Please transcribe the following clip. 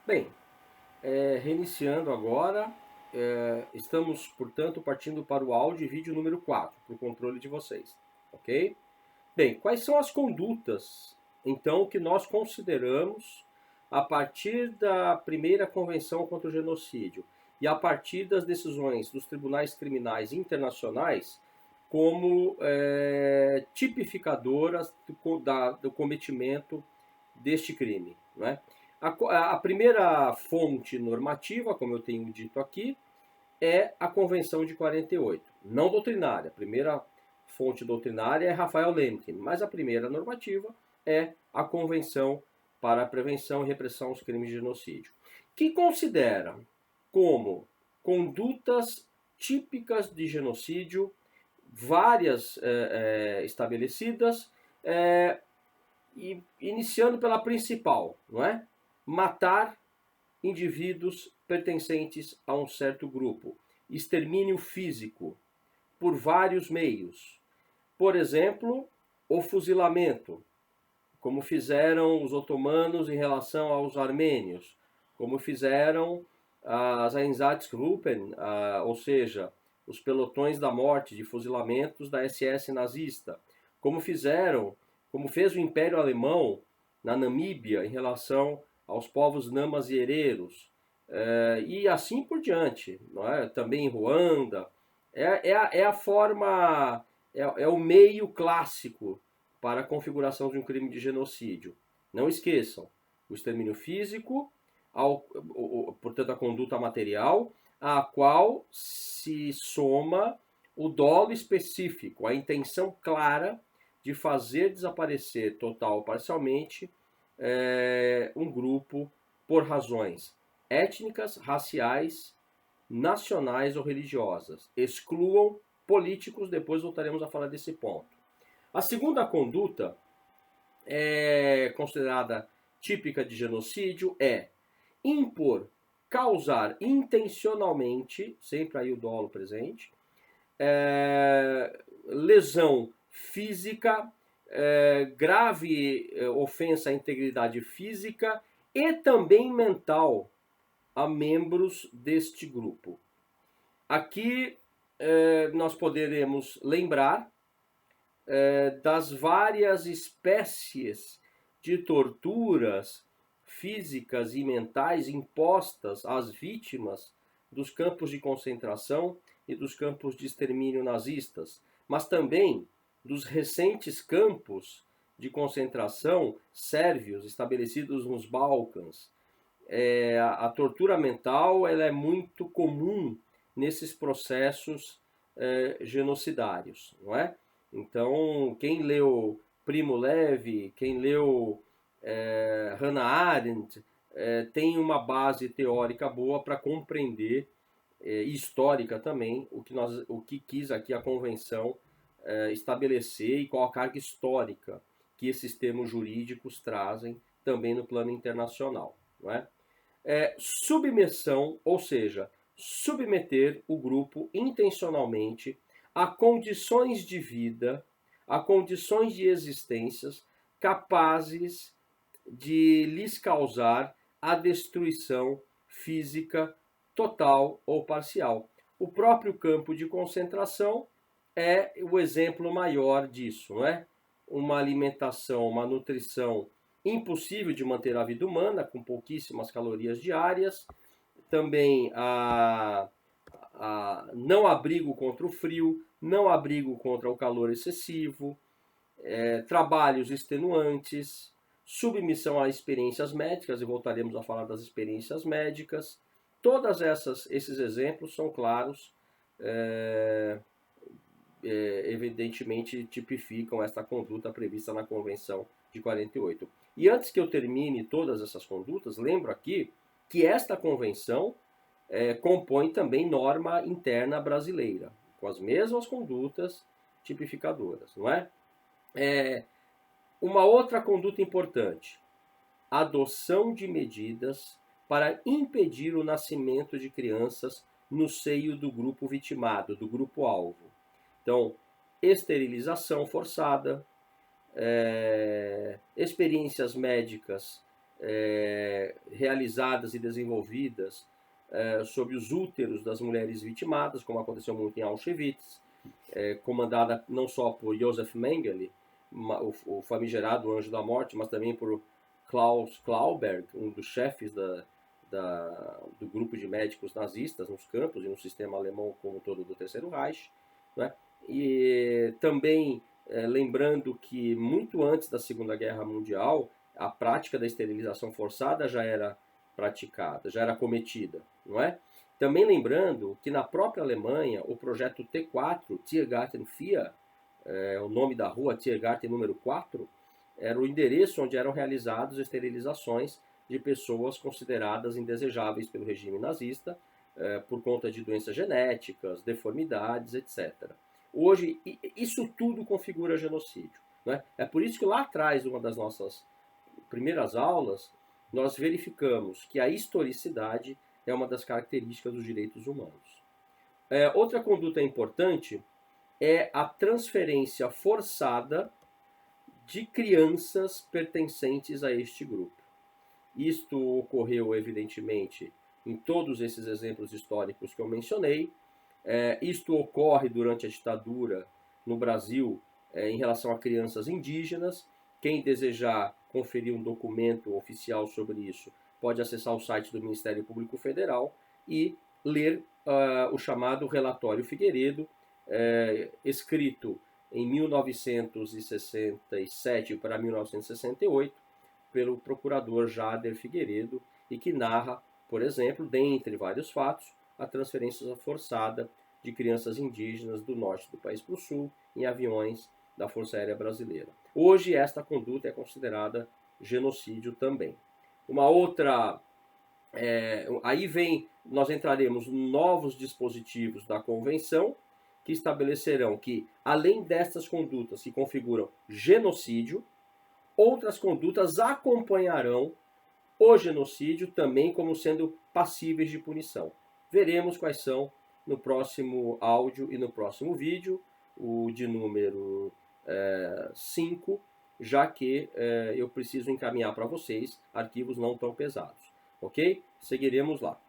Bem, reiniciando agora, estamos, portanto, partindo para o áudio e vídeo número 4, para o controle de vocês, ok? Bem, quais são as condutas, então, que nós consideramos a partir da primeira Convenção contra o Genocídio e a partir das decisões dos tribunais criminais internacionais como tipificadoras do cometimento deste crime, né? A primeira fonte normativa, como eu tenho dito aqui, é a Convenção de 48, não doutrinária. A primeira fonte doutrinária é Rafael Lemkin, mas a primeira normativa é a Convenção para a Prevenção e Repressão aos Crimes de Genocídio, que considera como condutas típicas de genocídio várias estabelecidas, e iniciando pela principal, não é? Matar indivíduos pertencentes a um certo grupo. Extermínio físico por vários meios. Por exemplo, o fuzilamento, como fizeram os otomanos em relação aos armênios, como fizeram as Einsatzgruppen, ou seja, os pelotões da morte de fuzilamentos da SS nazista, como fez o Império Alemão na Namíbia em relação aos povos namas e hereros, e assim por diante, não é? Também em Ruanda. É a forma, é o meio clássico para a configuração de um crime de genocídio. Não esqueçam, o extermínio físico, portanto a conduta material, a qual se soma o dolo específico, a intenção clara de fazer desaparecer total ou parcialmente um grupo por razões étnicas, raciais, nacionais ou religiosas. Excluam políticos, depois voltaremos a falar desse ponto. A segunda conduta considerada típica de genocídio é impor, causar intencionalmente, sempre aí o dolo presente, lesão física, grave ofensa à integridade física e também mental a membros deste grupo. Aqui nós poderemos lembrar das várias espécies de torturas físicas e mentais impostas às vítimas dos campos de concentração e dos campos de extermínio nazistas, mas também dos recentes campos de concentração sérvios estabelecidos nos Balcãs. A tortura mental ela é muito comum nesses processos genocidários, não é? Então, quem leu Primo Levi, quem leu Hannah Arendt, tem uma base teórica boa para compreender, e histórica também, o que quis aqui a Convenção estabelecer e qual a carga histórica que esses termos jurídicos trazem também no plano internacional. Não é? Submersão, ou seja, submeter o grupo intencionalmente a condições de vida, a condições de existências capazes de lhes causar a destruição física total ou parcial. O próprio campo de concentração é o exemplo maior disso, não é? Uma alimentação, uma nutrição impossível de manter a vida humana, com pouquíssimas calorias diárias, também a não abrigo contra o frio, não abrigo contra o calor excessivo, trabalhos extenuantes, submissão a experiências médicas, e voltaremos a falar das experiências médicas. Todos esses exemplos são claros, evidentemente tipificam esta conduta prevista na Convenção de 48. E antes que eu termine todas essas condutas, lembro aqui que esta convenção compõe também norma interna brasileira, com as mesmas condutas tipificadoras, não é? Uma outra conduta importante: adoção de medidas para impedir o nascimento de crianças no seio do grupo vitimado, do grupo-alvo. Então, esterilização forçada, experiências médicas realizadas e desenvolvidas sobre os úteros das mulheres vitimadas, como aconteceu muito em Auschwitz, comandada não só por Josef Mengele, o famigerado Anjo da Morte, mas também por Klaus Klauberg, um dos chefes do grupo de médicos nazistas nos campos e no sistema alemão como todo do Terceiro Reich. Né? E também lembrando que muito antes da Segunda Guerra Mundial, a prática da esterilização forçada já era praticada, já era cometida, não é? Também lembrando que na própria Alemanha, o projeto T4, Tiergarten 4, o nome da rua Tiergarten número 4, era o endereço onde eram realizadas esterilizações de pessoas consideradas indesejáveis pelo regime nazista, por conta de doenças genéticas, deformidades, etc. Hoje, isso tudo configura genocídio. Né? É por isso que lá atrás, uma das nossas primeiras aulas, nós verificamos que a historicidade é uma das características dos direitos humanos. Outra conduta importante é a transferência forçada de crianças pertencentes a este grupo. Isto ocorreu, evidentemente, em todos esses exemplos históricos que eu mencionei. Isto ocorre durante a ditadura no Brasil em relação a crianças indígenas. Quem desejar conferir um documento oficial sobre isso pode acessar o site do Ministério Público Federal e ler o chamado Relatório Figueiredo, escrito em 1967 para 1968 pelo procurador Jader Figueiredo e que narra, por exemplo, dentre vários fatos, a transferência forçada de crianças indígenas do norte do país para o sul em aviões da Força Aérea Brasileira. Hoje esta conduta é considerada genocídio também. Uma outra... nós entraremos novos dispositivos da Convenção que estabelecerão que, além destas condutas que configuram genocídio, outras condutas acompanharão o genocídio também como sendo passíveis de punição. Veremos quais são no próximo áudio e no próximo vídeo, o de número 5, já que eu preciso encaminhar para vocês arquivos não tão pesados. Ok? Seguiremos lá.